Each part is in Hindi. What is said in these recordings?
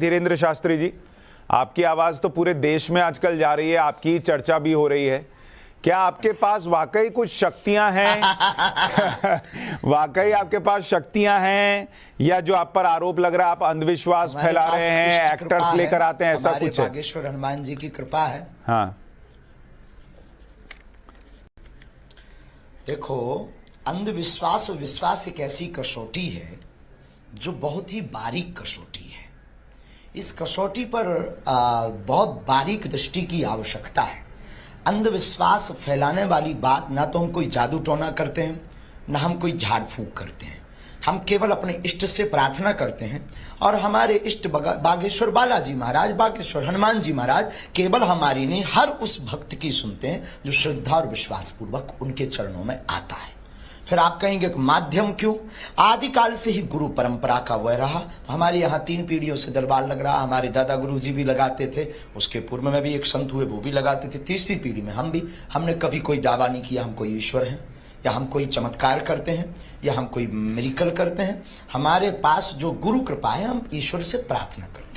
धीरेन्द्र शास्त्री जी, आपकी आवाज तो पूरे देश में आजकल जा रही है, आपकी चर्चा भी हो रही है। क्या आपके पास वाकई कुछ शक्तियां हैं? वाकई आपके पास शक्तियां हैं, या जो आप पर आरोप लग रहा है आप अंधविश्वास फैला रहे हैं, एक्टर्स लेकर आते हैं, ऐसा कुछ है? बागेश्वर हनुमान जी की कृपा है। हाँ, देखो, अंधविश्वास और विश्वास एक ऐसी कसौटी है जो बहुत ही बारीक कसौटी है। इस कसौटी पर बहुत बारीक दृष्टि की आवश्यकता है। अंधविश्वास फैलाने वाली बात ना तो हम कोई जादू टोना करते हैं, ना हम कोई झाड़ फूंक करते हैं। हम केवल अपने इष्ट से प्रार्थना करते हैं और हमारे इष्ट बागेश्वर बालाजी महाराज, बागेश्वर हनुमान जी महाराज केवल हमारी नहीं, हर उस भक्त की सुनते हैं जो श्रद्धा और विश्वास पूर्वक उनके चरणों में आता है। फिर आप कहेंगे माध्यम क्यों? आदिकाल से ही गुरु परंपरा का वह रहा। तो हमारे यहाँ 3 पीढ़ियों से दरबार लग रहा। हमारे दादा गुरु जी भी लगाते थे, उसके पूर्व में भी एक संत हुए वो भी लगाते थे, तीसरी पीढ़ी में हम भी। हमने कभी कोई दावा नहीं किया हम कोई ईश्वर हैं, या हम कोई चमत्कार करते हैं, या हम कोई मिरेकल करते हैं। हमारे पास जो गुरु कृपा है, हम ईश्वर से प्रार्थना करते हैं।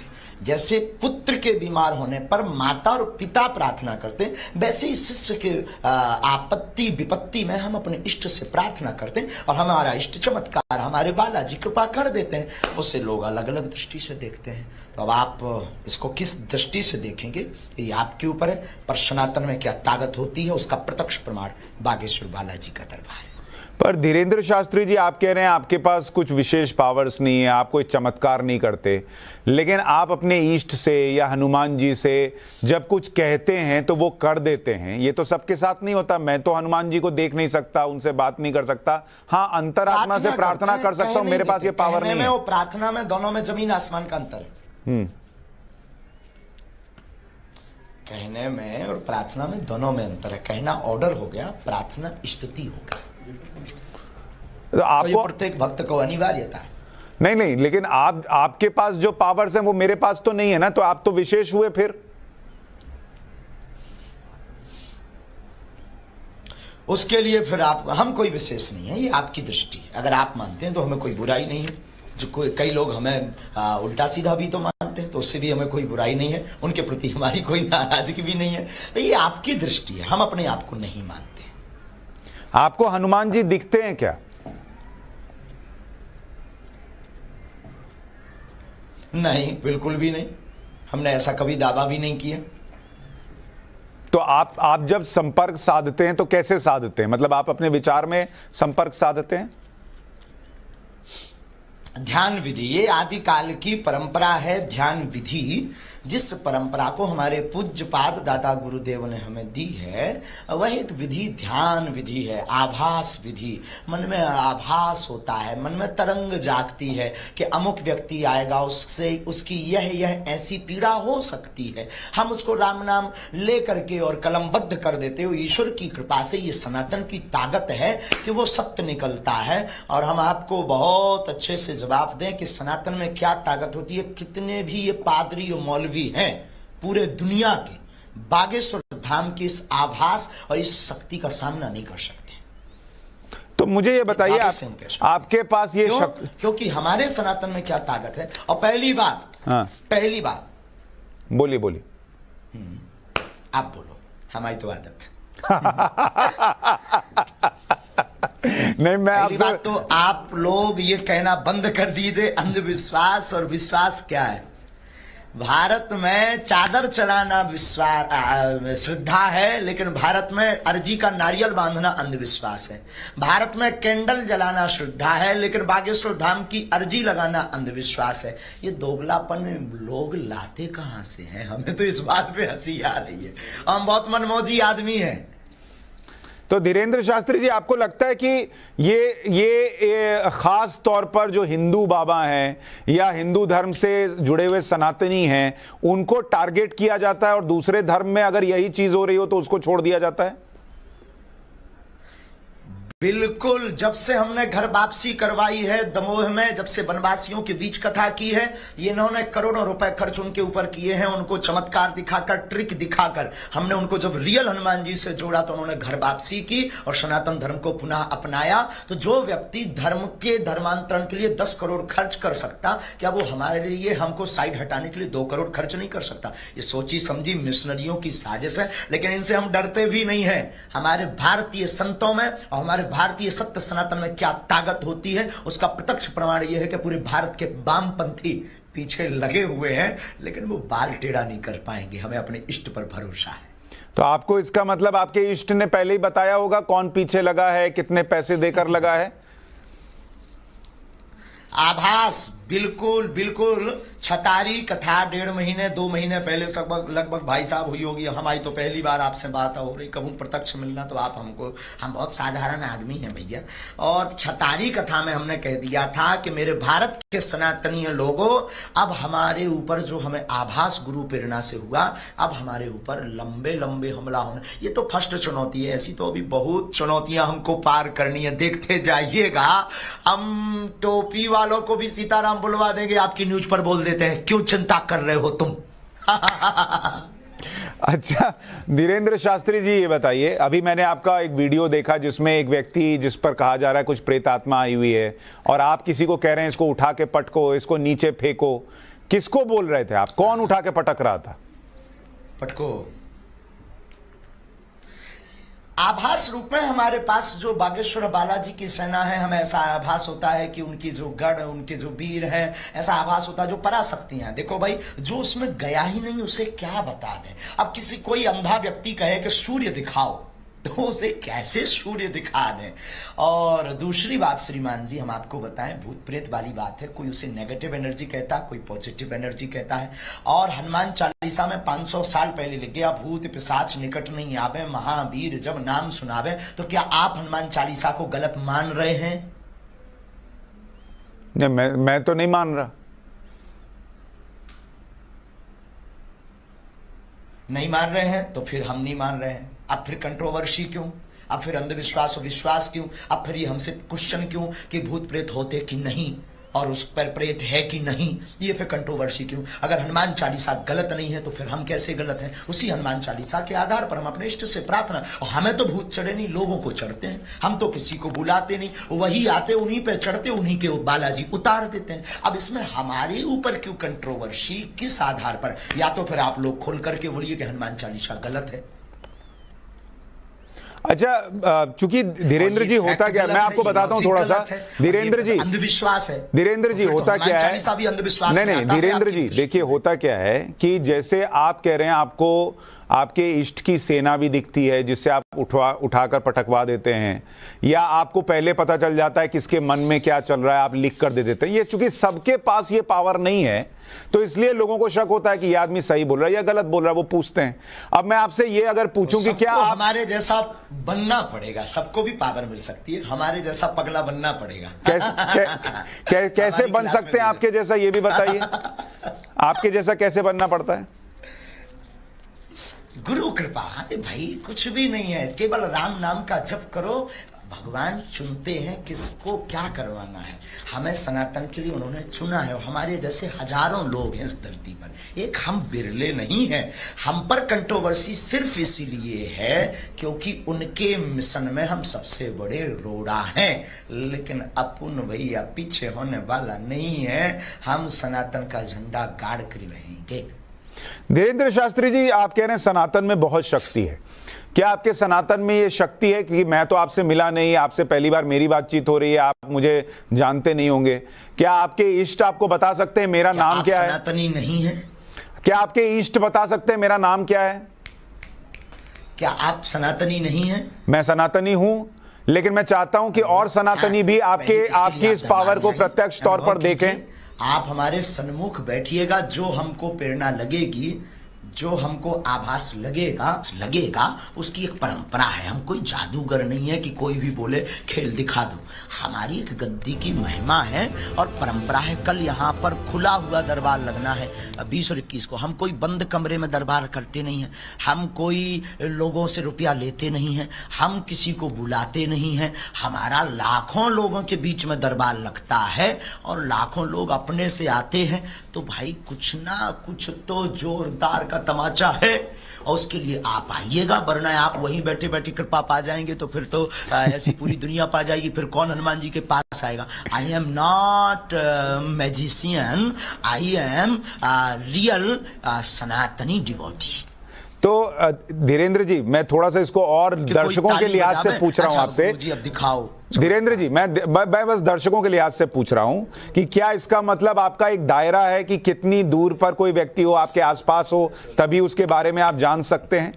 जैसे पुत्र के बीमार होने पर माता और पिता प्रार्थना करते हैं, वैसे ही शिष्य के आपत्ति विपत्ति में हम अपने इष्ट से प्रार्थना करते हैं और हमारा इष्ट चमत्कार हमारे बालाजी कृपा कर देते हैं। उससे लोग अलग अलग दृष्टि से देखते हैं। तो अब आप इसको किस दृष्टि से देखेंगे ये आपके ऊपर है। पर सनातन में क्या ताकत होती है उसका प्रत्यक्ष प्रमाण बागेश्वर बालाजी का दरबार है। पर धीरेन्द्र शास्त्री जी, आप कह रहे हैं आपके पास कुछ विशेष पावर्स नहीं है, आप कोई चमत्कार नहीं करते, लेकिन आप अपने इष्ट से या हनुमान जी से जब कुछ कहते हैं तो वो कर देते हैं। ये तो सबके साथ नहीं होता। मैं तो हनुमान जी को देख नहीं सकता, उनसे बात नहीं कर सकता। हाँ, अंतरात्मा से प्रार्थना कर सकता हूँ, मेरे पास ये पावर नहीं है। वो प्रार्थना में दोनों में जमीन आसमान का अंतर है। कहने में और प्रार्थना में दोनों में अंतर है। कहना ऑर्डर हो गया, प्रार्थना स्तुति हो गया। तो आपको प्रत्येक भक्त को अनिवार्यता है। नहीं, लेकिन आपके पास जो पावर्स हैं वो मेरे पास तो नहीं है ना, तो आप तो विशेष हुए फिर। उसके लिए फिर हम कोई विशेष नहीं है, ये आपकी दृष्टि है। अगर आप मानते हैं तो हमें कोई बुराई नहीं है। जो कई लोग हमें उल्टा सीधा भी तो मानते हैं, तो उससे भी हमें कोई बुराई नहीं है। उनके प्रति हमारी कोई नाराजगी भी नहीं है। तो ये आपकी दृष्टि है, हम अपने आप को नहीं मानते। आपको हनुमान जी दिखते हैं क्या? नहीं, बिल्कुल भी नहीं। हमने ऐसा कभी दावा भी नहीं किया। तो आप जब संपर्क साधते हैं तो कैसे साधते हैं? मतलब आप अपने विचार में संपर्क साधते हैं? ध्यान विधि, ये आदिकाल की परंपरा है। ध्यान विधि, जिस परंपरा को हमारे पूज्यपाद दादा गुरुदेव ने हमें दी है, वह एक विधि ध्यान विधि है, आभास विधि। मन में आभास होता है, मन में तरंग जागती है कि अमुक व्यक्ति आएगा, उससे उसकी यह ऐसी पीड़ा हो सकती है। हम उसको राम नाम ले करके और कलमबद्ध कर देते हो। ईश्वर की कृपा से ये सनातन की ताकत है कि वो सत्य निकलता है। और हम आपको बहुत अच्छे से जवाब दें कि सनातन में क्या ताकत होती है। कितने भी ये पादरी और मौलवी हैं पूरे दुनिया के, बागेश्वर धाम की इस आभास और इस शक्ति का सामना नहीं कर सकते। तो मुझे ये बताइए, आपके पास ये शक्ति, क्योंकि हमारे सनातन में क्या ताकत है। और पहली बात बोलिए आप बोलो, हमारी तो आदत नहीं, मैं पहली बात तो आप लोग ये कहना बंद कर दीजिए अंधविश्वास और विश्वास क्या है। भारत में चादर चढ़ाना विश्वास श्रद्धा है, लेकिन भारत में अर्जी का नारियल बांधना अंधविश्वास है। भारत में कैंडल जलाना श्रद्धा है, लेकिन बागेश्वर धाम की अर्जी लगाना अंधविश्वास है। ये दोगलापन लोग लाते कहां से हैं? हमें तो इस बात पे हंसी आ रही है। हम बहुत मनमौजी आदमी हैं। तो धीरेन्द्र शास्त्री जी, आपको लगता है कि ये खास तौर पर जो हिंदू बाबा हैं या हिंदू धर्म से जुड़े हुए सनातनी हैं, उनको टारगेट किया जाता है और दूसरे धर्म में अगर यही चीज हो रही हो तो उसको छोड़ दिया जाता है? बिल्कुल, जब से हमने घर वापसी करवाई है दमोह में, जब से वनवासियों के बीच कथा की है, ये इन्होंने करोड़ों रुपए खर्च उनके ऊपर किए हैं, उनको चमत्कार दिखाकर, ट्रिक दिखाकर हमने उनको जब रियल हनुमान जी से जोड़ा तो उन्होंने घर वापसी की और सनातन धर्म को पुनः अपनाया। तो जो व्यक्ति धर्म के धर्मांतरण के लिए 10 करोड़ खर्च कर सकता, क्या वो हमारे लिए हमको साइड हटाने के लिए 2 करोड़ खर्च नहीं कर सकता? ये सोची समझी मिशनरियों की साजिश है, लेकिन इनसे हम डरते भी नहीं है। हमारे भारतीय संतों में और हमारे भारतीय सत्य सनातन में क्या ताकत होती है, उसका प्रत्यक्ष प्रमाण यह है कि पूरे भारत के वामपंथी पीछे लगे हुए हैं, लेकिन वो बाल टेढ़ा नहीं कर पाएंगे। हमें अपने इष्ट पर भरोसा है। तो आपको इसका मतलब आपके इष्ट ने पहले ही बताया होगा कौन पीछे लगा है, कितने पैसे देकर लगा है? आभास, बिल्कुल बिल्कुल। छतारी कथा 1.5 महीने 2 महीने पहले लगभग भाई साहब हुई होगी। हमारी तो पहली बार आपसे बात हो रही, कभी प्रत्यक्ष मिलना तो आप हमको, हम बहुत साधारण आदमी हैं भैया। और छतारी कथा में हमने कह दिया था कि मेरे भारत के सनातनीय लोगों, अब हमारे ऊपर जो हमें आभास गुरु प्रेरणा से हुआ, अब हमारे ऊपर लंबे लंबे हमला होने, ये तो फर्स्ट चुनौती है। ऐसी तो अभी बहुत चुनौतियां हमको पार करनी है, देखते जाइएगा। हम टोपी वालों को भी सीताराम बुलवा देंगे, आपकी न्यूज पर बोल देते हैं, क्यों चिंता कर रहे हो तुम? अच्छा धीरेन्द्र शास्त्री जी, ये बताइए, अभी मैंने आपका एक वीडियो देखा जिसमें एक व्यक्ति, जिस पर कहा जा रहा है कुछ प्रेत आत्मा आई हुई है, और आप किसी को कह रहे हैं इसको उठा के पटको, इसको नीचे फेंको। किसको बोल रहे थे आप? कौन उठा के पटक रहा था? पटको आभास रूप में हमारे पास जो बागेश्वर बालाजी की सेना है, हमें ऐसा आभास होता है कि उनकी जो गढ़, उनके जो वीर हैं, ऐसा आभास होता है जो पराशक्तियां। देखो भाई, जो उसमें गया ही नहीं उसे क्या बता दें? अब किसी कोई अंधा व्यक्ति कहे कि सूर्य दिखाओ, तो उसे कैसे सूर्य दिखा दें? और दूसरी बात श्रीमान जी, हम आपको बताएं, भूत प्रेत वाली बात है। कोई उसे नेगेटिव एनर्जी कहता है, कोई पॉजिटिव एनर्जी कहता है। और हनुमान चालीसा में 500 साल पहले लिख गया, भूत पिशाच निकट नहीं आवे, महावीर जब नाम सुनावे। तो क्या आप हनुमान चालीसा को गलत मान रहे हैं? मैं तो नहीं मान रहा। नहीं मान रहे हैं तो फिर हम नहीं मान रहे हैं। अब फिर कंट्रोवर्सी क्यों? अब फिर अंधविश्वास और विश्वास क्यों? अब फिर ये हमसे क्वेश्चन क्यों कि भूत प्रेत होते कि नहीं और उस पर प्रेत है कि नहीं? ये फिर कंट्रोवर्सी क्यों? अगर हनुमान चालीसा गलत नहीं है तो फिर हम कैसे गलत हैं? उसी हनुमान चालीसा के आधार पर हम अपने इष्ट से प्रार्थना, और हमें तो भूत चढ़े नहीं, लोगों को चढ़ते हैं। हम तो किसी को बुलाते नहीं, वही आते, उन्हीं पे चढ़ते, उन्हीं के बालाजी उतार देते हैं। अब इसमें हमारे ऊपर क्यों कंट्रोवर्सी? किस आधार पर? या तो फिर आप लोग खोल करके बोलिए कि हनुमान चालीसा गलत है। अच्छा, चूंकि धीरेन्द्र जी होता क्या, मैं आपको बताता हूं थोड़ा सा। धीरेन्द्र जी, अंधविश्वास है। धीरेन्द्र जी होता क्या है, भी अंधविश्वास नहीं धीरेन्द्र जी देखिए, होता क्या है कि जैसे आप कह रहे हैं आपको आपके इष्ट की सेना भी दिखती है जिससे आप उठाकर पटकवा देते हैं, या आपको पहले पता चल जाता है किसके मन में क्या चल रहा है, आप लिख कर दे देते हैं। ये चूंकि सबके पास ये पावर नहीं है, तो इसलिए लोगों को शक होता है कि ये आदमी सही बोल रहा है या गलत बोल रहा है, वो पूछते हैं। अब मैं आपसे ये अगर पूछूं कि क्या हमारे जैसा बनना पड़ेगा, सबको भी पावर मिल सकती है, हमारे जैसा पगला बनना पड़ेगा। कैसे बन सकते हैं आपके जैसा, ये भी बताइए। आपके जैसा कैसे बनना पड़ता है? गुरु कृपा। अरे भाई कुछ भी नहीं है, केवल राम नाम का जप करो। भगवान चुनते हैं किसको क्या करवाना है। हमें सनातन के लिए उन्होंने चुना है। हमारे जैसे हजारों लोग हैं इस धरती पर, एक हम बिरले नहीं हैं। हम पर कंट्रोवर्सी सिर्फ इसीलिए है क्योंकि उनके मिशन में हम सबसे बड़े रोड़ा हैं, लेकिन अपन भैया पीछे होने वाला नहीं है। हम सनातन का झंडा गाड़ कर रहेंगे। धीरेन्द्र शास्त्री जी, आप कह रहे हैं सनातन में बहुत शक्ति है। क्या आपके सनातन में ये शक्ति है? कि मैं तो आपसे मिला नहीं, आपसे पहली बार मेरी बातचीत हो रही है, आप मुझे जानते नहीं होंगे। क्या आपके इष्ट आपको बता सकते हैं मेरा नाम क्या है? सनातनी नहीं है? क्या आपके इष्ट बता सकते हैं मेरा नाम क्या है? क्या आप सनातनी नहीं हैं? मैं सनातनी हूं, लेकिन मैं चाहता हूं कि और सनातनी भी आपकी इस पावर को प्रत्यक्ष तौर पर देखें। आप हमारे सन्मुख बैठिएगा, जो हमको प्रेरणा लगेगी, जो हमको आभास लगेगा उसकी एक परंपरा है। हम कोई जादूगर नहीं है कि कोई भी बोले खेल दिखा दो। हमारी एक गद्दी की महिमा है और परंपरा है। कल यहाँ पर खुला हुआ दरबार लगना है 20 और 21 को। हम कोई बंद कमरे में दरबार करते नहीं है, हम कोई लोगों से रुपया लेते नहीं है, हम किसी को बुलाते नहीं है। हमारा लाखों लोगों के बीच में दरबार लगता है और लाखों लोग अपने से आते हैं। तो भाई कुछ ना कुछ तो जोरदार का तमाचा है और उसके लिए आप आइएगा, वरना आप वहीं बैठे बैठे कृपा पा जाएंगे तो फिर तो ऐसी पूरी दुनिया पा जाएगी। फिर कौन हनुमान जी के पास आएगा? I am not magician, I am real सनातनी डिवोटी। तो धीरेन्द्र जी, मैं थोड़ा सा इसको और दर्शकों के लिहाज से पूछ रहा हूं आपसे। जी अब दिखाओ धीरेन्द्र जी, मैं बस दर्शकों के लिहाज से पूछ रहा हूं कि क्या इसका मतलब आपका एक दायरा है कि कितनी दूर पर कोई व्यक्ति हो, आपके आसपास हो, तभी उसके बारे में आप जान सकते हैं?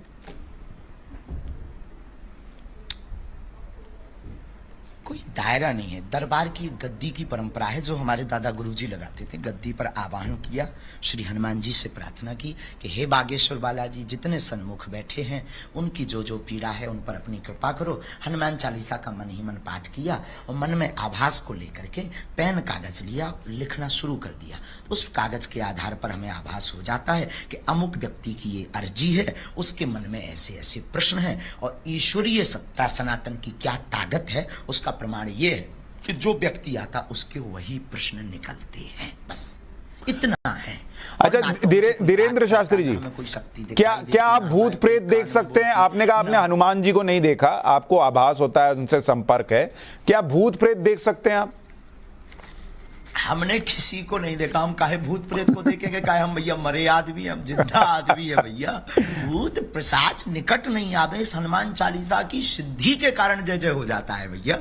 कोई दायरा नहीं है। दरबार की गद्दी की परंपरा है जो हमारे दादा गुरुजी लगाते थे। गद्दी पर आह्वान किया, श्री हनुमान जी से प्रार्थना की कि हे बागेश्वर बालाजी, जितने सन्मुख बैठे हैं उनकी जो जो पीड़ा है उन पर अपनी कृपा करो। हनुमान चालीसा का मन ही मन पाठ किया और मन में आभास को लेकर के पेन कागज लिया, लिखना शुरू कर दिया। उस कागज के आधार पर हमें आभास हो जाता है कि अमुक व्यक्ति की ये अर्जी है, उसके मन में ऐसे ऐसे प्रश्न हैं और ईश्वरीय सत्ता सनातन की क्या ताकत है उसका प्रमाण ये है कि जो व्यक्ति आता उसके वही प्रश्न निकलते हैं। बस इतना है। अच्छा धीरेन्द्र शास्त्री जी, क्या आप भूत प्रेत देख सकते हैं? आपने कहा आपने हनुमान जी को नहीं देखा, आपको आभास होता है, उनसे संपर्क है। क्या भूत प्रेत देख सकते हैं आप? हमने किसी को नहीं देखा। हम काहे भूत प्रेत को देखेंगे? काहे हम भैया मरे आदमी, हम जिंदा आदमी है भैया। भूत प्रसाद निकट नहीं आवे। इस हनुमान चालीसा की सिद्धि के कारण जय जय हो जाता है भैया।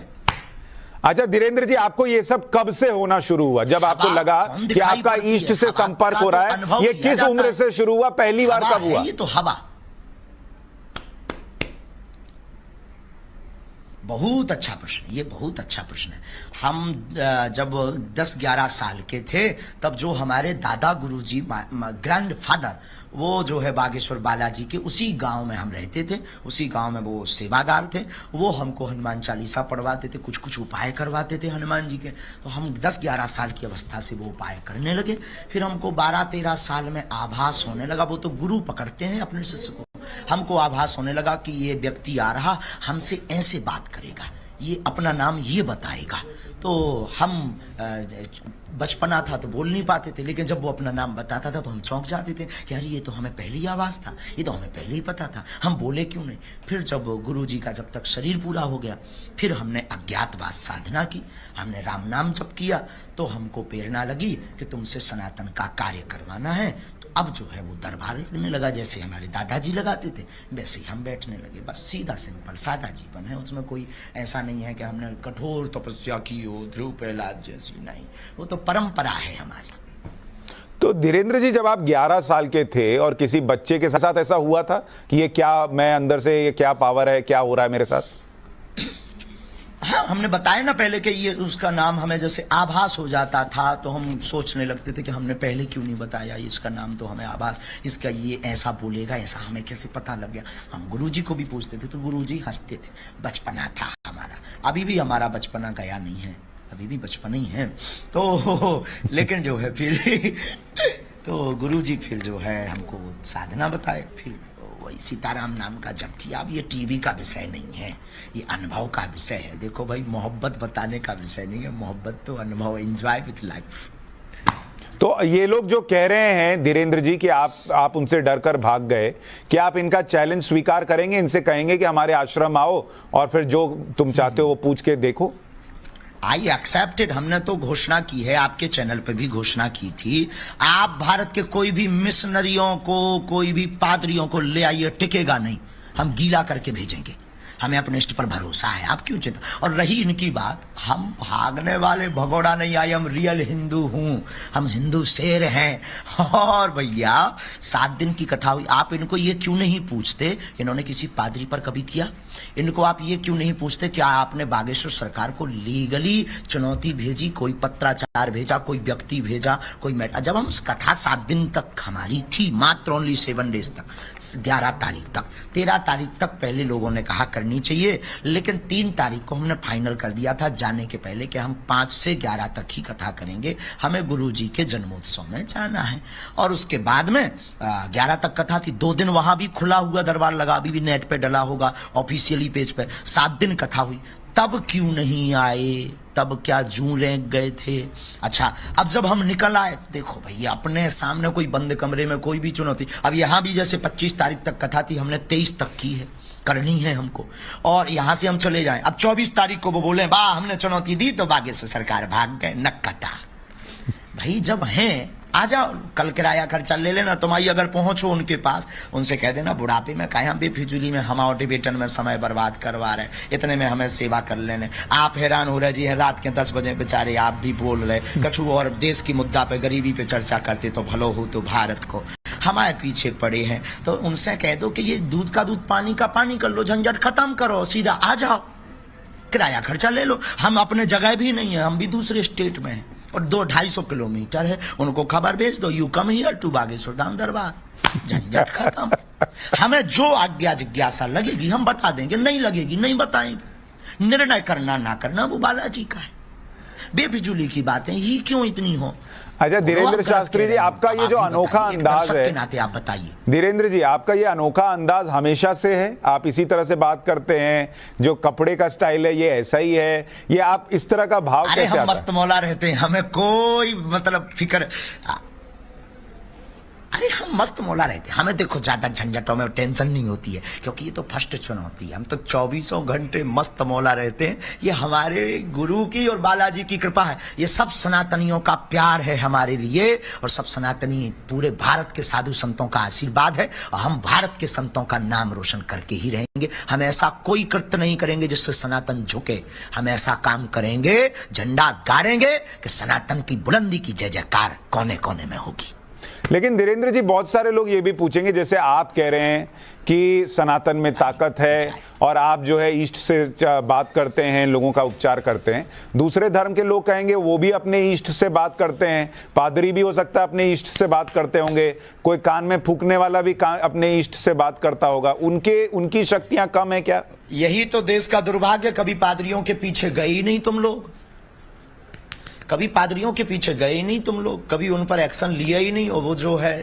अच्छा धीरेन्द्र जी, आपको ये सब कब से होना शुरू हुआ? जब आपको लगा कि आपका ईष्ट से संपर्क हो रहा है, ये किस उम्र से शुरू हुआ? पहली बार कब हुआ? ये तो हवा। बहुत अच्छा प्रश्न, ये बहुत अच्छा प्रश्न है। हम जब 10-11 साल के थे तब जो हमारे दादा गुरुजी ग्रैंड फादर, वो जो है बागेश्वर बालाजी के उसी गांव में हम रहते थे। उसी गांव में वो सेवादार थे। वो हमको हनुमान चालीसा पढ़वाते थे, कुछ कुछ उपाय करवाते थे हनुमान जी के। तो हम 10-11 साल की अवस्था से वो उपाय करने लगे। फिर हमको 12-13 साल में आभास होने लगा। वो तो गुरु पकड़ते हैं अपने शिष्य को। हमको आभास होने लगा कि ये व्यक्ति आ रहा, हमसे ऐसे बात करेगा, ये अपना नाम ये बताएगा। तो हम बचपना था तो बोल नहीं पाते थे, लेकिन जब वो अपना नाम बताता था तो हम चौंक जाते थे कि अरे ये तो हमें पहली आवाज था, ये तो हमें पहले ही पता था, हम बोले क्यों नहीं। फिर जब गुरुजी का जब तक शरीर पूरा हो गया, फिर हमने अज्ञातवास साधना की, हमने राम नाम जप किया, तो हमको प्रेरणा लगी कि तुमसे सनातन का कार्य करवाना है। तो अब जो है वो दरबार लगने लगा। जैसे हमारे दादाजी लगाते थे वैसे ही हम बैठने लगे। बस सीधा सिंपल सादा जीवन है, उसमें कोई ऐसा नहीं है कि हमने कठोर तपस्या की हो ध्रुव प्रहलाद जैसी, नहीं। वो तो परंपरा है हमारी। तो धीरेन्द्र जी, जब आप 11 साल के थे और किसी बच्चे के साथ ऐसा हुआ था कि ये क्या, मैं अंदर से ये क्या पावर है, क्या हो रहा है मेरे साथ? हाँ, हमने बताया ना पहले कि ये उसका नाम हमें जैसे आभास हो जाता था तो हम सोचने लगते थे कि हमने पहले क्यों नहीं बताया, इसका नाम तो हमें आभास, इसका ये ऐसा बोलेगा, ऐसा हमें कैसे पता लग गया। हम गुरुजी को भी पूछते थे तो गुरुजी हंसते थे। बचपना था हमारा, अभी भी हमारा बचपना गया नहीं है, अभी भी बचपन ही है। तो लेकिन जो है फिर तो गुरुजी फिर जो है हमको साधना बताए, फिर वही सीताराम नाम का जप किया। अब ये टीवी का विषय नहीं है, ये अनुभव का विषय है। देखो भाई, मोहब्बत बताने का विषय नहीं है, मोहब्बत तो अनुभव, एंजॉय विथ लाइफ। तो ये लोग जो कह रहे हैं धीरेन्द्र जी कि आप उनसे डरकर भाग गए, क्या आप इनका चैलेंज स्वीकार करेंगे? इनसे कहेंगे कि हमारे आश्रम आओ और फिर जो तुम चाहते हो वो पूछ के देखो? I accepted. हमने तो घोषणा की है, आपके चैनल पे भी घोषणा की थी। आप भारत के कोई भी मिशनरियों को, कोई भी पादरियों को ले आइए, टिकेगा नहीं, हम गीला करके भेजेंगे। हमें अपने इष्ट पर भरोसा है, आप क्यों चिंता। और रही इनकी बात, हम भागने वाले भगोड़ा नहीं आए, हम रियल हिंदू हूं, हम हिंदू शेर हैं। और भैया 7 दिन की कथा हुई, आप इनको ये क्यों नहीं पूछते इन्होंने किसी पादरी पर कभी किया? इनको आप ये क्यों नहीं पूछते क्या आपने बागेश्वर सरकार को लीगली चुनौती भेजी, कोई पत्राचार भेजा, कोई व्यक्ति भेजा, कोई जब हम कथा 7 दिन तक हमारी थी, मात्र ओनली 7 डेज तक, 11 तारीख तक, 13 तारीख तक पहले लोगों ने कहा करनी चाहिए, लेकिन 3 तारीख को हमने फाइनल कर दिया था जाने के पहले कि हम 5 से 11 तक ही कथा करेंगे, हमें गुरु जी के जन्मोत्सव में जाना है। और उसके बाद में 11 तक कथा थी, 2 दिन वहां भी खुला हुआ दरबार लगा, अभी भी नेट पे डला होगा ऑफिशियली पेज पे, 7 दिन कथा हुई, तब क्यों नहीं आए? तब क्या जूं रेंग गए थे? अच्छा, अब जब हम निकल आए, देखो भैया अपने सामने कोई बंद कमरे में कोई भी चुनौती, अब यहां भी जैसे 25 तारीख तक कथा थी, हमने 23 तक की है, करनी है हमको, और यहां से हम चले जाएं। अब 24 तारीख को वो बोले बा हमने चुनौती दी तो बागेश्वर सरकार भाग गए, नक कटा। भाई जब हैं आ जाओ, कल किराया खर्चा ले लेना, तुम्हारी अगर पहुंचो उनके पास, उनसे कह देना बुढ़ापे में काहे हम बेफिजूली में हम टिबेटन में समय बर्बाद करवा रहे, इतने में हमें सेवा कर लेने। आप हैरान हो रहे जी, रात के 10 बजे बेचारे आप भी बोल रहे कछु और देश की मुद्दा पे, गरीबी पे चर्चा करते तो भलो हो तो भारत को, हमारे पीछे पड़े हैं। तो उनसे कह दो कि ये दूध का दूध पानी का पानी कर लो, झंझट खत्म करो, सीधा आ जाओ, किराया खर्चा ले लो। हम अपने जगह भी नहीं है, हम भी दूसरे स्टेट में हैं और 200-250 किलोमीटर है, उनको खबर भेज दो, you come here to Bageshwar Dham darbar, झंझट खत्म। हमें जो आज्ञा जिज्ञासा लगेगी हम बता देंगे, नहीं लगेगी नहीं बताएंगे। निर्णय करना ना करना वो बालाजी का है। बेफिजूली की बातें ही क्यों इतनी हो। अच्छा धीरेन्द्र शास्त्री जी, आपका ये जो अनोखा अंदाज है, नाते आप बताइए धीरेन्द्र जी, आपका ये अनोखा अंदाज हमेशा से है? आप इसी तरह से बात करते हैं? जो कपड़े का स्टाइल है ये ऐसा ही है? ये आप इस तरह का भाव कैसे आता है? हम मस्त मौला रहते हैं, हमें कोई मतलब फिक्र, अरे हम मस्त मौला रहते हैं, हमें देखो ज्यादा झंझटों में टेंशन नहीं होती है, क्योंकि ये तो फर्स्ट चुनौती है। हम तो 24 घंटे मस्त मौला रहते हैं। ये हमारे गुरु की और बालाजी की कृपा है, ये सब सनातनियों का प्यार है हमारे लिए, और सब सनातनी पूरे भारत के साधु संतों का आशीर्वाद है, और हम भारत के संतों का नाम रोशन करके ही रहेंगे। हम ऐसा कोई कृत्य नहीं करेंगे जिससे सनातन झुके। हम ऐसा काम करेंगे, झंडा गाड़ेंगे कि सनातन की बुलंदी की जय जयकार कोने कोने में होगी। लेकिन धीरेन्द्र जी, बहुत सारे लोग ये भी पूछेंगे, जैसे आप कह रहे हैं कि सनातन में ताकत है और आप जो है ईष्ट से बात करते हैं, लोगों का उपचार करते हैं, दूसरे धर्म के लोग कहेंगे वो भी अपने ईष्ट से बात करते हैं, पादरी भी हो सकता है अपने ईष्ट से बात करते होंगे, कोई कान में फूकने वाला भी अपने ईष्ट से बात करता होगा, उनकी शक्तियां कम है क्या? यही तो देश का दुर्भाग्य, कभी पादरियों के पीछे गए ही नहीं तुम लोग, कभी पादरियों के पीछे गए ही नहीं तुम लोग, कभी उन पर एक्शन लिया ही नहीं। और वो जो है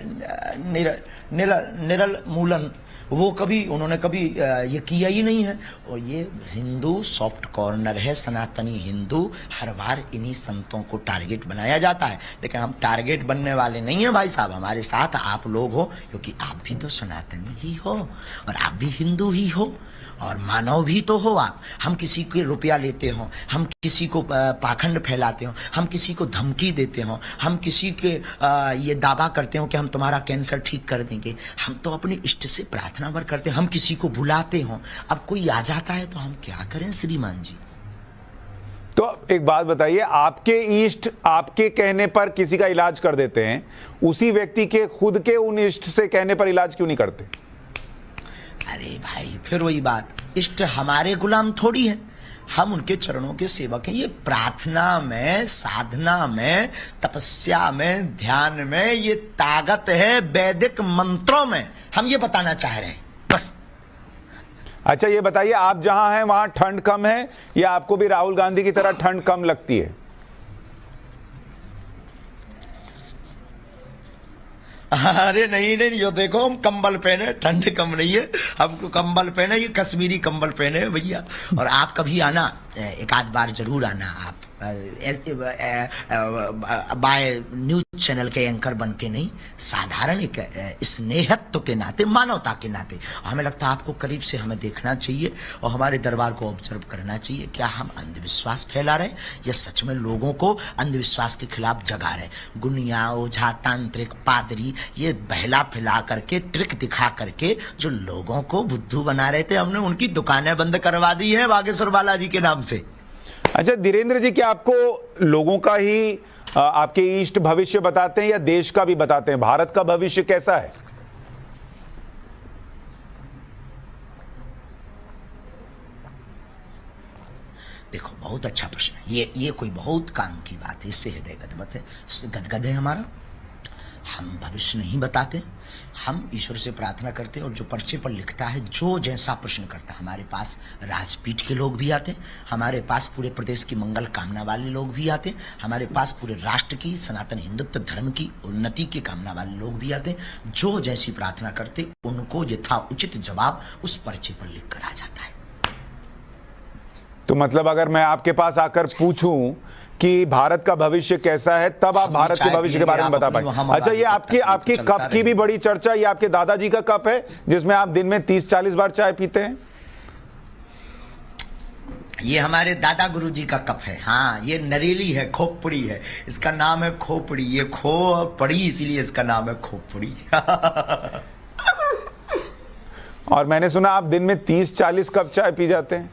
निरल मूलन, वो कभी उन्होंने कभी ये किया ही नहीं है। और ये हिंदू सॉफ्ट कॉर्नर है, सनातनी हिंदू, हर बार इन्हीं संतों को टारगेट बनाया जाता है, लेकिन हम टारगेट बनने वाले नहीं हैं भाई साहब। हमारे साथ आप लोग हो, क्योंकि आप भी तो सनातनी ही हो और आप भी हिंदू ही हो और मानव भी तो हो आप। हम किसी के रुपया लेते हो, हम किसी को पाखंड फैलाते हो, हम किसी को धमकी देते हो, हम किसी के ये दावा करते हो कि हम तुम्हारा कैंसर ठीक कर देंगे, हम तो अपने इष्ट से प्रार्थना वर करते हैं, हम किसी को बुलाते हो। अब कोई आ जाता है तो हम क्या करें श्रीमान जी? तो एक बात बताइए, आपके इष्ट आपके कहने पर किसी का इलाज कर देते हैं, उसी व्यक्ति के खुद के उन इष्ट से कहने पर इलाज क्यों नहीं करते? अरे भाई फिर वही बात, इष्ट हमारे गुलाम थोड़ी है, हम उनके चरणों के सेवक हैं। ये प्रार्थना में, साधना में, तपस्या में, ध्यान में ये ताकत है, वैदिक मंत्रों में, हम ये बताना चाह रहे हैं बस। अच्छा ये बताइए, आप जहां हैं वहां ठंड कम है या आपको भी राहुल गांधी की तरह ठंड कम लगती है? अरे नहीं नहीं, जो देखो हम कंबल पहने, ठंड कम नहीं है हमको, कंबल पहने, ये कश्मीरी कंबल पहने भैया। और आप कभी आना, एक आध बार जरूर आना आप, बाय न्यूज चैनल के एंकर बन के नहीं, साधारण एक स्नेहत्व के नाते, मानवता के नाते हमें लगता है आपको करीब से हमें देखना चाहिए और हमारे दरबार को ऑब्जर्व करना चाहिए। क्या हम अंधविश्वास फैला रहे या सच में लोगों को अंधविश्वास के खिलाफ जगा रहे? गुनिया, ओझा, तांत्रिक, पादरी ये बहला फैला करके, ट्रिक दिखा करके जो लोगों को बुद्धू बना रहे थे, हमने उनकी दुकानें बंद करवा दी है बागेश्वर बालाजी के नाम से। अच्छा धीरेन्द्र जी, क्या आपको लोगों का ही आपके इष्ट भविष्य बताते हैं या देश का भी बताते हैं? भारत का भविष्य कैसा है? देखो बहुत अच्छा प्रश्न है ये कोई बहुत काम की बात है, इससे हृदय गदगद है हमारा। हम भविष्य नहीं बताते, हम ईश्वर से प्रार्थना करते और जो पर्चे पर लिखता है, जो जैसा प्रश्न करता है। हमारे पास राजपीठ के लोग भी आते, हमारे पास पूरे प्रदेश की मंगल कामना वाले लोग भी आते, हमारे पास पूरे राष्ट्र की सनातन हिंदुत्व धर्म की उन्नति की कामना वाले लोग भी आते। जो जैसी प्रार्थना करते उनको यथा उचित जवाब उस पर्चे पर लिख कर आ जाता है। तो मतलब अगर मैं आपके पास आकर पूछूं कि भारत का भविष्य कैसा है, तब आप भारत के भविष्य के बारे में बता पाएंगे। अच्छा, ये आपकी कप की भी बड़ी चर्चा, ये आपके दादाजी का कप है जिसमें आप दिन में 30-40 बार चाय पीते हैं? ये हमारे दादा गुरुजी का कप है। हाँ, ये नरेली है, खोपड़ी है, इसका नाम है खोपड़ी। ये खो पड़ी इसीलिए इसका नाम है खोपड़ी। और मैंने सुना आप दिन में 30-40 कप चाय पी जाते हैं।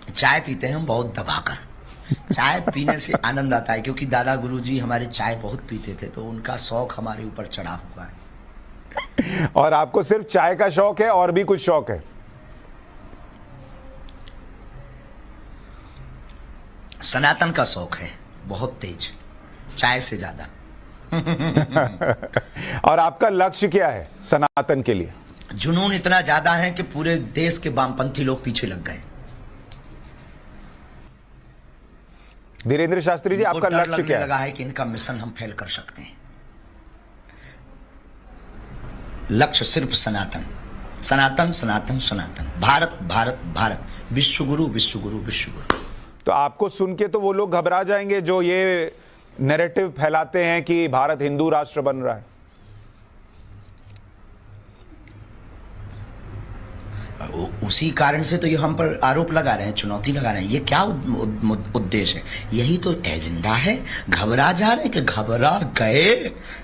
चाय पीते हैं हम बहुत दबाकर। चाय पीने से आनंद आता है, क्योंकि दादा गुरुजी हमारे चाय बहुत पीते थे, तो उनका शौक हमारे ऊपर चढ़ा हुआ है। और आपको सिर्फ चाय का शौक है और भी कुछ शौक है? सनातन का शौक है, बहुत तेज, चाय से ज्यादा। और आपका लक्ष्य क्या है सनातन के लिए? जुनून इतना ज्यादा है कि पूरे देश के वामपंथी लोग पीछे लग गए। धीरेन्द्र शास्त्री जी, आपका लक्ष्य क्या है? लगा है कि इनका मिशन हम फेल कर सकते हैं। लक्ष्य सिर्फ सनातन, सनातन, सनातन, सनातन, भारत, भारत, भारत, विश्व गुरु, विश्व गुरु, विश्व गुरु। तो आपको सुन के तो वो लोग घबरा जाएंगे जो ये नैरेटिव फैलाते हैं कि भारत हिंदू राष्ट्र बन रहा है। उसी कारण से तो ये हम पर आरोप लगा रहे हैं, चुनौती लगा रहे हैं। ये क्या उद्देश्य है? यही तो एजेंडा है। घबरा जा रहे हैं कि घबरा गए,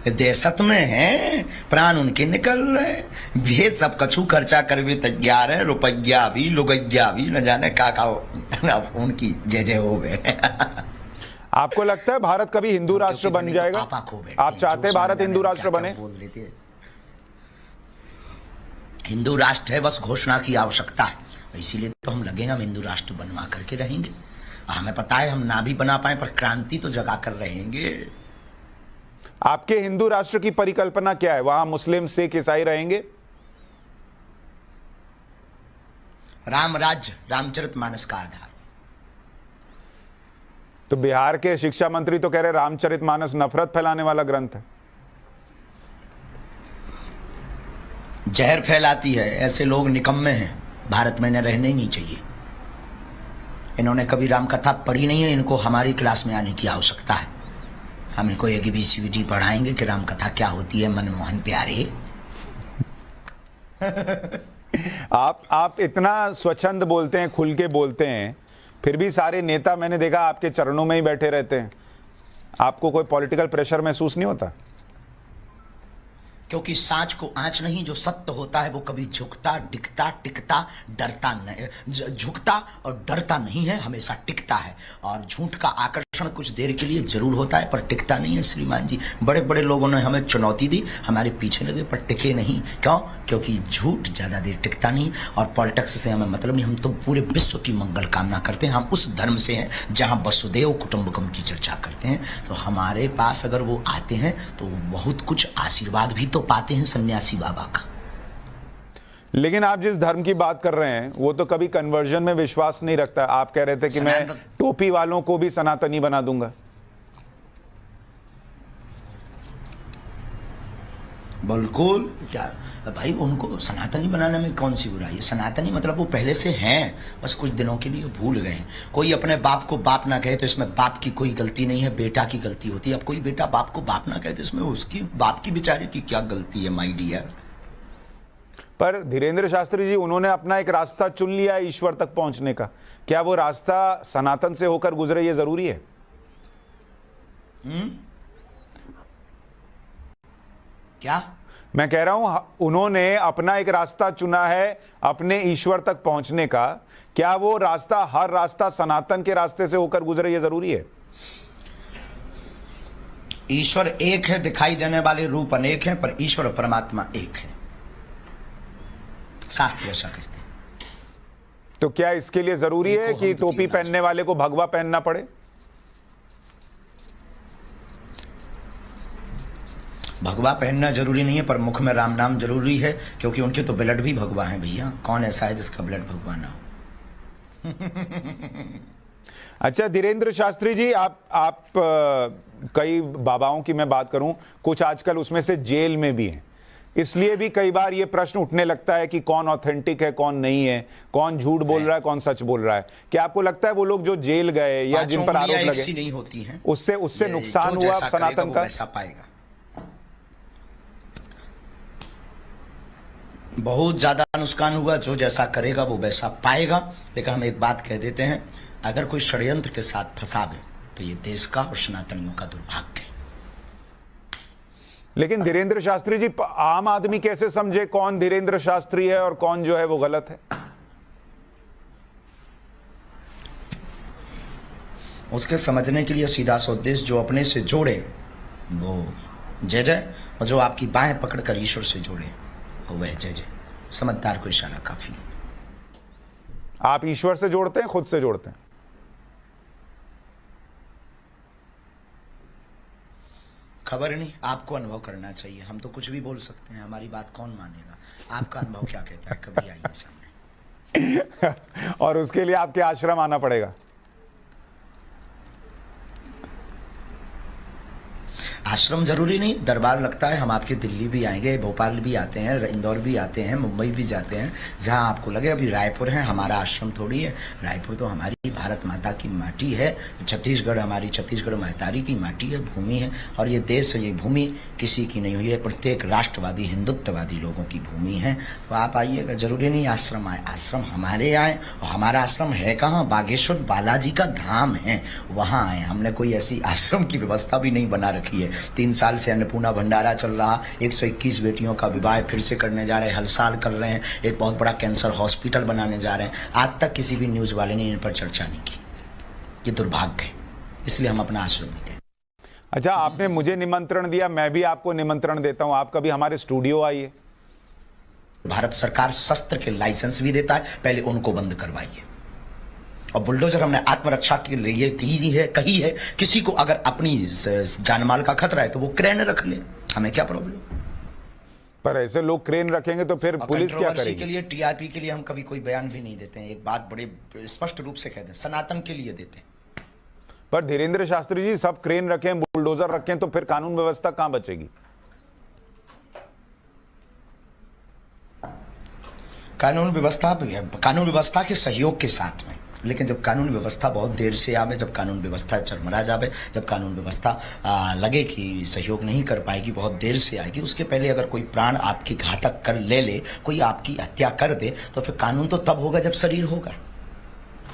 देशत में हैं, प्राण उनके निकल रहे, वे सब कछु खर्चा कर भी तैयार है, रुपया भी, लुगैया भी, न जाने का उनकी जय जय हो गए। आपको लगता है भारत कभी हिंदू राष्ट्र बन जाएगा? आप चाहते हैं भारत हिंदू राष्ट्र बने? बोल देते हिंदू राष्ट्र है, बस घोषणा की आवश्यकता है, इसीलिए तो हम लगे हैं, हम हिंदू राष्ट्र बनवा करके रहेंगे। हमें पता है हम ना भी बना पाए पर क्रांति तो जगा कर रहेंगे। आपके हिंदू राष्ट्र की परिकल्पना क्या है? वहां मुस्लिम, सिख, ईसाई रहेंगे? राम राज्य, रामचरितमानस का आधार। तो बिहार के शिक्षा मंत्री तो कह रहे रामचरितमानस नफरत फैलाने वाला ग्रंथ है। जहर फैलाती है, ऐसे लोग निकम्मे हैं, भारत में इन्हें रहने ही नहीं चाहिए। इन्होंने कभी राम कथा पढ़ी नहीं है, इनको हमारी क्लास में आने की आवश्यकता है। हम इनको ABCD पढ़ाएंगे कि राम कथा क्या होती है, मनमोहन प्यारे। आप इतना स्वच्छंद बोलते हैं, खुल के बोलते हैं, फिर भी सारे नेता मैंने देखा आपके चरणों में ही बैठे रहते हैं। आपको कोई पॉलिटिकल प्रेशर महसूस नहीं होता? क्योंकि सांच को आंच नहीं, जो सत्य होता है वो कभी झुकता, डिगता, टिकता, डरता नहीं, झुकता और डरता नहीं है, हमेशा टिकता है। और झूठ का आकर्षण कुछ देर के लिए जरूर होता है पर टिकता नहीं है। श्रीमान जी, बड़े बड़े लोगों ने हमें चुनौती दी, हमारे पीछे लगे पर टिके नहीं। क्यों? क्योंकि झूठ ज्यादा देर टिकता नहीं और पॉलिटिक्स से हमें मतलब नहीं। हम तो पूरे विश्व की मंगल कामना करते हैं। हम उस धर्म से हैं जहां वसुदेव कुटुंबकम की चर्चा करते हैं। तो हमारे पास अगर वो आते हैं तो बहुत कुछ आशीर्वाद भी तो पाते हैं सन्यासी बाबा का। लेकिन आप जिस धर्म की बात कर रहे हैं वो तो कभी कन्वर्जन में विश्वास नहीं रखता। आप कह रहे थे कि मैं टोपी वालों को भी सनातनी बना दूंगा। बिल्कुल। क्या भाई, उनको सनातनी बनाने में कौन सी बुराई है? सनातनी मतलब वो पहले से हैं, बस कुछ दिनों के लिए भूल गए हैं। कोई अपने बाप को बाप ना कहे तो इसमें बाप की कोई गलती नहीं है, बेटा की गलती होती है। अब कोई बेटा बाप को बाप ना कहे तो इसमें उसकी बाप की बेचारे की क्या गलती है, माय डियर? पर धीरेन्द्र शास्त्री जी, उन्होंने अपना एक रास्ता चुन लिया है ईश्वर तक पहुंचने का। क्या वो रास्ता सनातन से होकर गुजरे, ये जरूरी है? क्या मैं कह रहा हूं, उन्होंने अपना एक रास्ता चुना है अपने ईश्वर तक पहुंचने का। क्या वो रास्ता, हर रास्ता सनातन के रास्ते से होकर गुजरे, ये जरूरी है? ईश्वर एक है, दिखाई देने वाले रूप अनेक हैं, पर ईश्वर परमात्मा एक है। शास्त्र ऐसा करते हैं। तो क्या इसके लिए जरूरी है देखो, कि हम तो टोपी तीन पहनने वाले को भगवा पहनना पड़े? भगवा पहनना जरूरी नहीं है, पर मुख में राम नाम जरूरी है, क्योंकि उनके तो ब्लड भी भगवा है भैया। कौन ऐसा है जिसका ब्लड भगवा ना हो? अच्छा धीरेन्द्र शास्त्री जी, आप कई बाबाओं की मैं बात करूं, कुछ आजकल उसमें से जेल में भी हैं, इसलिए भी कई बार ये प्रश्न उठने लगता है कि कौन ऑथेंटिक है, कौन नहीं है, कौन झूठ बोल रहा है, कौन सच बोल रहा है। क्या आपको लगता है वो लोग जो जेल गए या जिन पर आरोप लगे, नहीं होती हैं, उससे नुकसान हुआ सनातन का? वैसा पाएगा, बहुत ज्यादा नुकसान हुआ। जो जैसा करेगा वो वैसा पाएगा। लेकिन हम एक बात कह देते हैं, अगर कोई षड्यंत्र के साथ फंसावे तो ये देश का और सनातनियों का दुर्भाग्य है। लेकिन धीरेन्द्र शास्त्री जी, आम आदमी कैसे समझे कौन धीरेन्द्र शास्त्री है और कौन जो है वो गलत है? उसके समझने के लिए सीधा सा उद्देश्य, जो अपने से जोड़े वो जय जय, और जो आपकी बाहें पकड़कर ईश्वर से जोड़े वो वह जय जय। समझदार को इशारा काफी। आप ईश्वर से जोड़ते हैं, खुद से जोड़ते हैं? खबर नहीं, आपको अनुभव करना चाहिए। हम तो कुछ भी बोल सकते हैं, हमारी बात कौन मानेगा? आपका अनुभव क्या कहता है? कभी आइए सामने। और उसके लिए आपके आश्रम आना पड़ेगा। आश्रम जरूरी नहीं, दरबार लगता है। हम आपके दिल्ली भी आएंगे, भोपाल भी आते हैं, इंदौर भी आते हैं, मुंबई भी जाते हैं, जहां आपको लगे। अभी रायपुर है, हमारा आश्रम थोड़ी है। रायपुर तो हमारी भारत माता की माटी है। छत्तीसगढ़ हमारी छत्तीसगढ़ महतारी की माटी है, भूमि है। और ये देश, ये भूमि किसी की नहीं हुई है, प्रत्येक राष्ट्रवादी हिंदुत्ववादी लोगों की भूमि है। तो आप आइएगा, जरूरी नहीं आश्रम आए, आश्रम हमारे आए। और हमारा आश्रम है कहाँ? बागेश्वर बालाजी का धाम है, वहां आए। हमने कोई ऐसी आश्रम की व्यवस्था भी नहीं बना रखी है। 3 साल से अन्नपूर्णा भंडारा चल रहा, 121 बेटियों का विवाह फिर से करने जा रहे हैं, हर साल कर रहे हैं। एक बहुत बड़ा कैंसर हॉस्पिटल बनाने जा रहे हैं। आज तक किसी भी न्यूज वाले ने इन पर चर्चा नहीं की। ये दुर्भाग्य है, इसलिए हम अपना आश्रम नहीं कहते। अच्छा, आपने मुझे निमंत्रण दिया, मैं भी आपको निमंत्रण देता हूं, आप कभी हमारे स्टूडियो आइए। भारत सरकार शस्त्र के लाइसेंस भी देता है, पहले उनको बंद करवाइए। और बुलडोजर हमने आत्मरक्षा के लिए कही है। किसी को अगर अपनी जानमाल का खतरा है तो वो क्रेन रख ले, हमें क्या प्रॉब्लम? पर ऐसे लोग क्रेन रखेंगे तो फिर पुलिस क्या करेगी? के लिए, टीआरपी के लिए हम कभी कोई बयान भी नहीं देते हैं। एक बात बड़े स्पष्ट रूप से कहते हैं, सनातन के लिए देते हैं। पर धीरेन्द्र शास्त्री जी, सब क्रेन रखें, बुलडोजर रखें, तो फिर कानून व्यवस्था कहां बचेगी? कानून व्यवस्था के सहयोग के साथ में। लेकिन जब कानून व्यवस्था बहुत देर से आवे, जब कानून व्यवस्था चरमरा जावे, जब कानून व्यवस्था लगे कि सहयोग नहीं कर पाएगी, बहुत देर से आएगी, उसके पहले अगर कोई प्राण आपकी घातक कर ले, कोई आपकी हत्या कर दे, तो फिर कानून तो तब होगा जब शरीर होगा।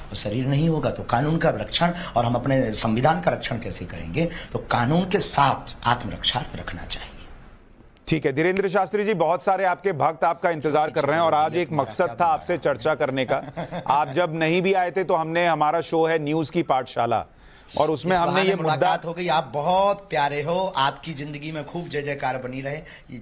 और शरीर नहीं होगा तो कानून का रक्षण, और हम अपने संविधान का रक्षण कैसे करेंगे? तो कानून के साथ आत्मरक्षा रखना चाहिए। ठीक है धीरेन्द्र शास्त्री जी, बहुत सारे आपके भक्त आपका इंतजार कर रहे हैं और आज एक मकसद था आपसे चर्चा करने का। आप जब नहीं भी आए थे तो हमारा शो है न्यूज की पाठशाला, और उसमें हमने ये मुद्दा हो गई। आप बहुत प्यारे हो, आपकी जिंदगी में खूब जय जयकार बनी रहे।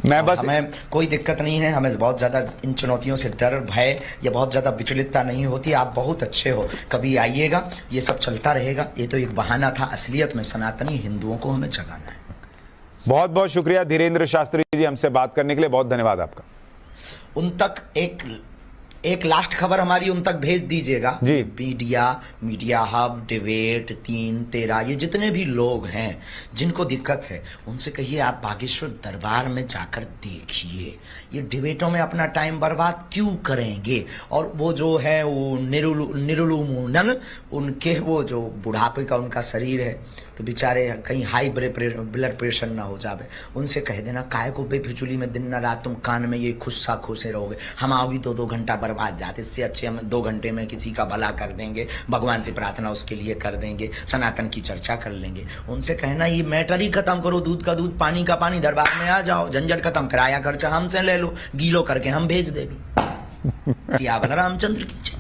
मैं बस, हमें कोई दिक्कत नहीं है, हमें बहुत ज्यादा इन चुनौतियों से डर भय या बहुत ज्यादा विचलितता नहीं होती। आप बहुत अच्छे हो, कभी आइएगा, ये सब चलता रहेगा। ये तो एक बहाना था, असलियत में सनातनी हिंदुओं को हमें जगाना है। बहुत बहुत शुक्रिया धीरेन्द्र शास्त्री जी, हमसे बात करने के लिए बहुत धन्यवाद आपका। उन तक एक लास्ट खबर हमारी उन तक भेज दीजिएगा जी। मीडिया हब, डिबेट 3-13, ये जितने भी लोग हैं जिनको दिक्कत है, उनसे कहिए आप बागेश्वर दरबार में जाकर देखिए। ये डिबेटों में अपना टाइम बर्बाद क्यों करेंगे? और वो जो है वो निरुलुमुनन, उनके वो जो बुढ़ापे का उनका शरीर है, तो बेचारे कहीं हाई ब्लड प्रेशर ना हो जावे। उनसे कह देना, काय को बेफिजूली में दिन न रात तुम कान में ये खुस्सा खोसे रहोगे, हम आओ भी 2-2 घंटा बर्बाद जाते, इससे अच्छे हम 2 घंटे में किसी का भला कर देंगे, भगवान से प्रार्थना उसके लिए कर देंगे, सनातन की चर्चा कर लेंगे। उनसे कहना, ये मैटर ही खत्म करो, दूध का दूध पानी का पानी, दरबार में आ जाओ, झंझट खत्म, किराया खर्चा हमसे ले लो, गीलो करके हम भेज देंगे। सियावल रामचंद्र की जय।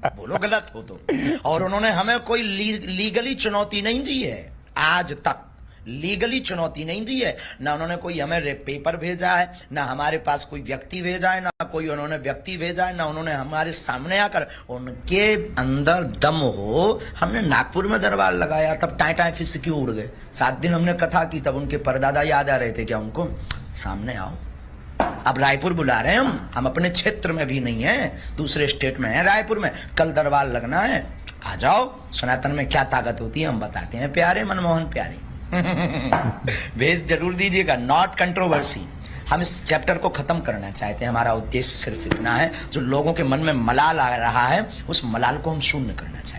बोलो गलत हो तो। और उन्होंने हमें कोई लीगली चुनौती नहीं दी है आज तक, लीगली चुनौती नहीं दी है, ना उन्होंने कोई हमें पेपर भेजा है, ना हमारे पास कोई व्यक्ति भेजा है, ना कोई उन्होंने व्यक्ति भेजा है, ना उन्होंने हमारे सामने आकर, उनके अंदर दम हो। हमने नागपुर में दरबार लगाया, तब टाई टाई फिस क्यों उड़ गए? 7 दिन हमने कथा की, तब उनके परदादा याद आ रहे थे क्या उनको? सामने आओ। अब रायपुर बुला रहे हैं हम अपने क्षेत्र में भी नहीं है, दूसरे स्टेट में है, रायपुर में कल दरबार लगना है, आ जाओ। सनातन में क्या ताकत होती है हम बताते हैं प्यारे मनमोहन प्यारे। भेज जरूर दीजिएगा, नॉट कंट्रोवर्सी। हम इस चैप्टर को खत्म करना चाहते हैं, हमारा उद्देश्य सिर्फ इतना है, जो लोगों के मन में मलाल आ रहा है उस मलाल को हम शून्य करना चाहते हैं।